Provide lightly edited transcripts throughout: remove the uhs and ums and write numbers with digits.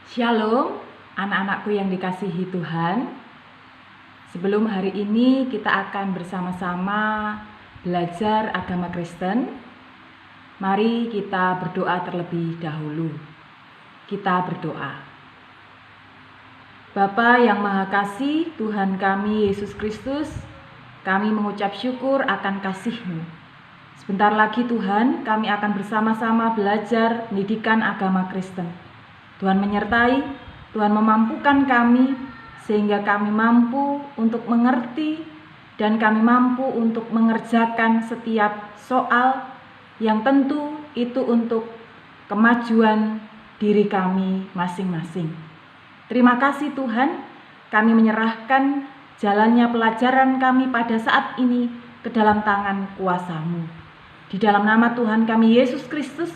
Shalom, anak-anakku yang dikasihi Tuhan. Sebelum hari ini kita akan bersama-sama belajar agama Kristen. Mari kita berdoa terlebih dahulu. Kita berdoa. Bapa yang Maha Kasih, Tuhan kami Yesus Kristus, kami mengucap syukur akan kasih-Mu. Sebentar lagi Tuhan, kami akan bersama-sama belajar pendidikan agama Kristen. Tuhan menyertai, Tuhan memampukan kami sehingga kami mampu untuk mengerti dan kami mampu untuk mengerjakan setiap soal yang tentu itu untuk kemajuan diri kami masing-masing. Terima kasih Tuhan, kami menyerahkan jalannya pelajaran kami pada saat ini ke dalam tangan kuasa-Mu. Di dalam nama Tuhan kami Yesus Kristus,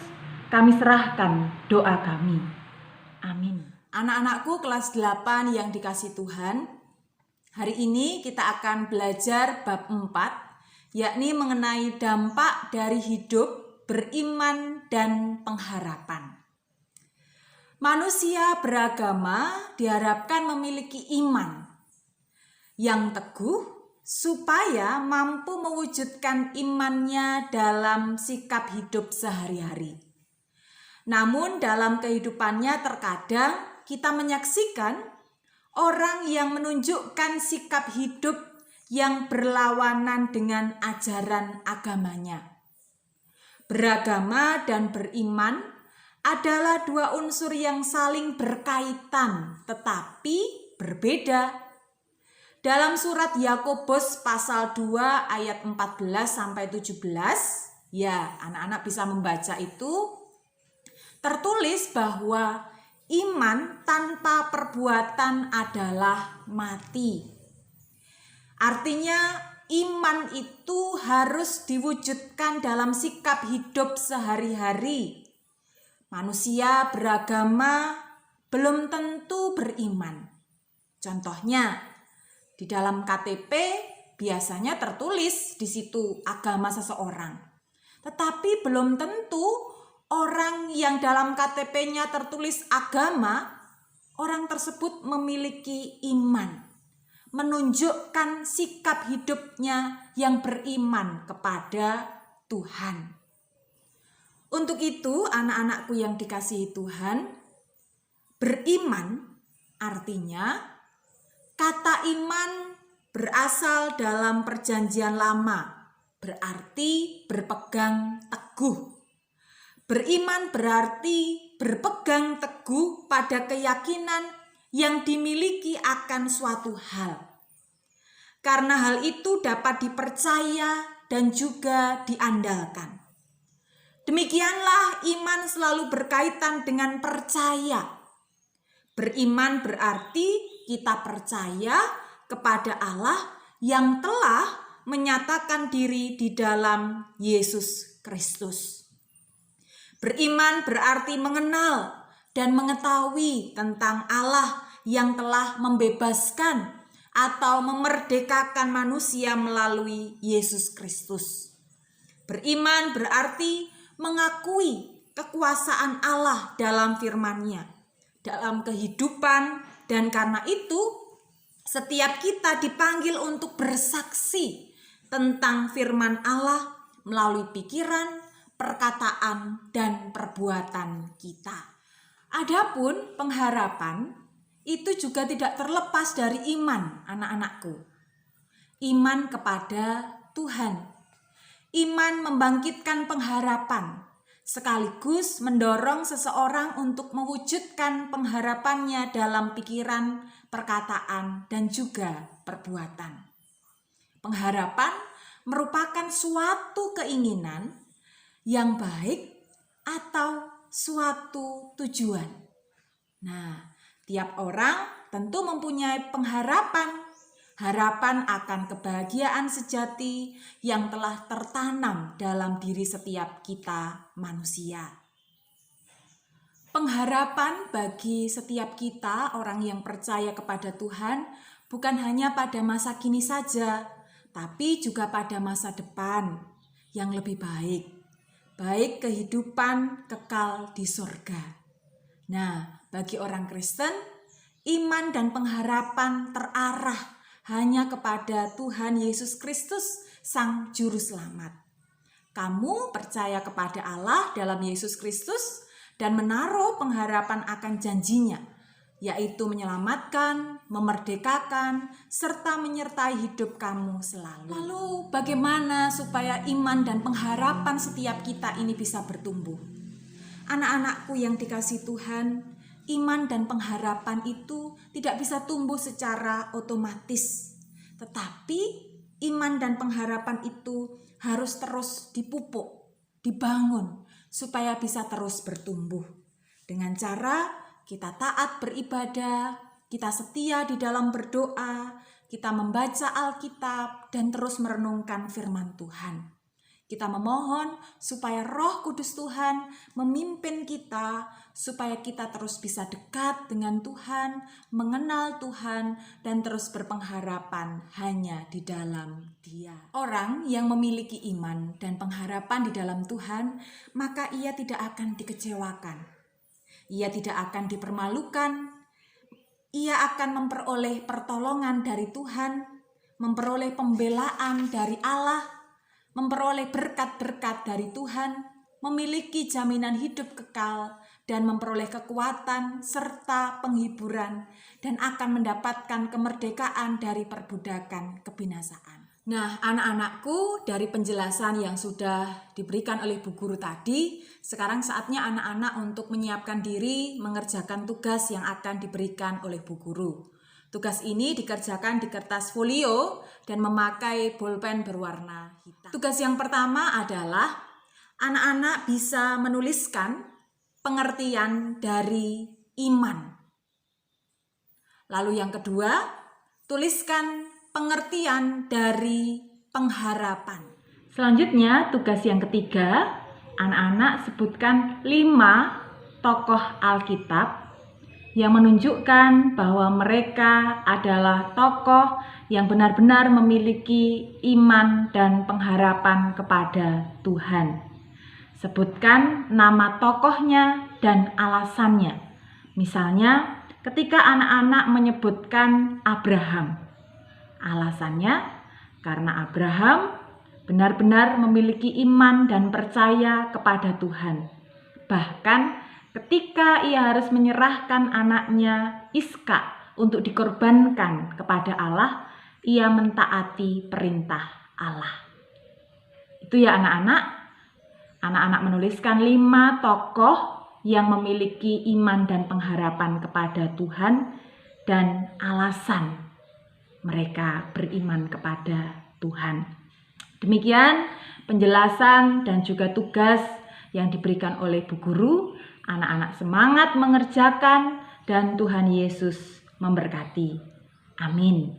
kami serahkan doa kami. Amin. Anak-anakku kelas 8 yang dikasih Tuhan, hari ini kita akan belajar bab 4, yakni mengenai dampak dari hidup beriman dan pengharapan. Manusia beragama diharapkan memiliki iman yang teguh supaya mampu mewujudkan imannya dalam sikap hidup sehari-hari. Namun dalam kehidupannya terkadang kita menyaksikan orang yang menunjukkan sikap hidup yang berlawanan dengan ajaran agamanya. Beragama dan beriman adalah dua unsur yang saling berkaitan tetapi berbeda. Dalam surat Yakobus pasal 2 ayat 14-17, ya anak-anak bisa membaca itu, tertulis bahwa iman tanpa perbuatan adalah mati. Artinya iman itu harus diwujudkan dalam sikap hidup sehari-hari. Manusia beragama belum tentu beriman. Contohnya, di dalam KTP biasanya tertulis di situ agama seseorang. Tetapi belum tentu orang yang dalam KTP-nya tertulis agama, orang tersebut memiliki iman, menunjukkan sikap hidupnya yang beriman kepada Tuhan. Untuk itu, anak-anakku yang dikasihi Tuhan, beriman artinya kata iman berasal dalam Perjanjian Lama, berarti berpegang teguh. Beriman berarti berpegang teguh pada keyakinan yang dimiliki akan suatu hal. Karena hal itu dapat dipercaya dan juga diandalkan. Demikianlah iman selalu berkaitan dengan percaya. Beriman berarti kita percaya kepada Allah yang telah menyatakan diri di dalam Yesus Kristus. Beriman berarti mengenal dan mengetahui tentang Allah yang telah membebaskan atau memerdekakan manusia melalui Yesus Kristus. Beriman berarti mengakui kekuasaan Allah dalam firman-Nya, dalam kehidupan, dan karena itu setiap kita dipanggil untuk bersaksi tentang firman Allah melalui pikiran, perkataan, dan perbuatan kita. Adapun pengharapan itu juga tidak terlepas dari iman, anak-anakku. Iman kepada Tuhan. Iman membangkitkan pengharapan, sekaligus mendorong seseorang untuk mewujudkan pengharapannya dalam pikiran, perkataan, dan juga perbuatan. Pengharapan merupakan suatu keinginan yang baik atau suatu tujuan. Nah, tiap orang tentu mempunyai pengharapan, harapan akan kebahagiaan sejati yang telah tertanam dalam diri setiap kita manusia. Pengharapan bagi setiap kita orang yang percaya kepada Tuhan bukan hanya pada masa kini saja, tapi juga pada masa depan yang lebih baik. Baik kehidupan kekal di surga. Nah, bagi orang Kristen, iman dan pengharapan terarah hanya kepada Tuhan Yesus Kristus, Sang Juru Selamat. Kamu percaya kepada Allah dalam Yesus Kristus dan menaruh pengharapan akan janjinya, yaitu menyelamatkan, memerdekakan, serta menyertai hidup kamu selalu. Lalu bagaimana supaya iman dan pengharapan setiap kita ini bisa bertumbuh? Anak-anakku yang dikasihi Tuhan, iman dan pengharapan itu tidak bisa tumbuh secara otomatis. Tetapi iman dan pengharapan itu harus terus dipupuk, dibangun, supaya bisa terus bertumbuh. Dengan cara kita taat beribadah, kita setia di dalam berdoa, kita membaca Alkitab, dan terus merenungkan firman Tuhan. Kita memohon supaya Roh Kudus Tuhan memimpin kita, supaya kita terus bisa dekat dengan Tuhan, mengenal Tuhan, dan terus berpengharapan hanya di dalam Dia. Orang yang memiliki iman dan pengharapan di dalam Tuhan, maka ia tidak akan dikecewakan. Ia tidak akan dipermalukan. Ia akan memperoleh pertolongan dari Tuhan, memperoleh pembelaan dari Allah, memperoleh berkat-berkat dari Tuhan, memiliki jaminan hidup kekal, dan memperoleh kekuatan serta penghiburan, dan akan mendapatkan kemerdekaan dari perbudakan kebinasaan. Nah, anak-anakku, dari penjelasan yang sudah diberikan oleh Bu Guru tadi, sekarang saatnya anak-anak untuk menyiapkan diri mengerjakan tugas yang akan diberikan oleh Bu Guru. Tugas ini dikerjakan di kertas folio dan memakai bolpen berwarna hitam. Tugas yang pertama adalah anak-anak bisa menuliskan pengertian dari iman. Lalu yang kedua, tuliskan pengertian dari pengharapan. Selanjutnya, tugas yang ketiga, anak-anak sebutkan 5 tokoh Alkitab yang menunjukkan bahwa mereka adalah tokoh yang benar-benar memiliki iman dan pengharapan kepada Tuhan. Sebutkan nama tokohnya dan alasannya. Misalnya, ketika anak-anak menyebutkan Abraham, alasannya karena Abraham benar-benar memiliki iman dan percaya kepada Tuhan. Bahkan ketika ia harus menyerahkan anaknya Iska untuk dikorbankan kepada Allah, ia mentaati perintah Allah. Itu ya anak-anak. Anak-anak menuliskan 5 tokoh yang memiliki iman dan pengharapan kepada Tuhan dan alasan mereka beriman kepada Tuhan. Demikian penjelasan dan juga tugas yang diberikan oleh Bu Guru. Anak-anak semangat mengerjakan dan Tuhan Yesus memberkati. Amin.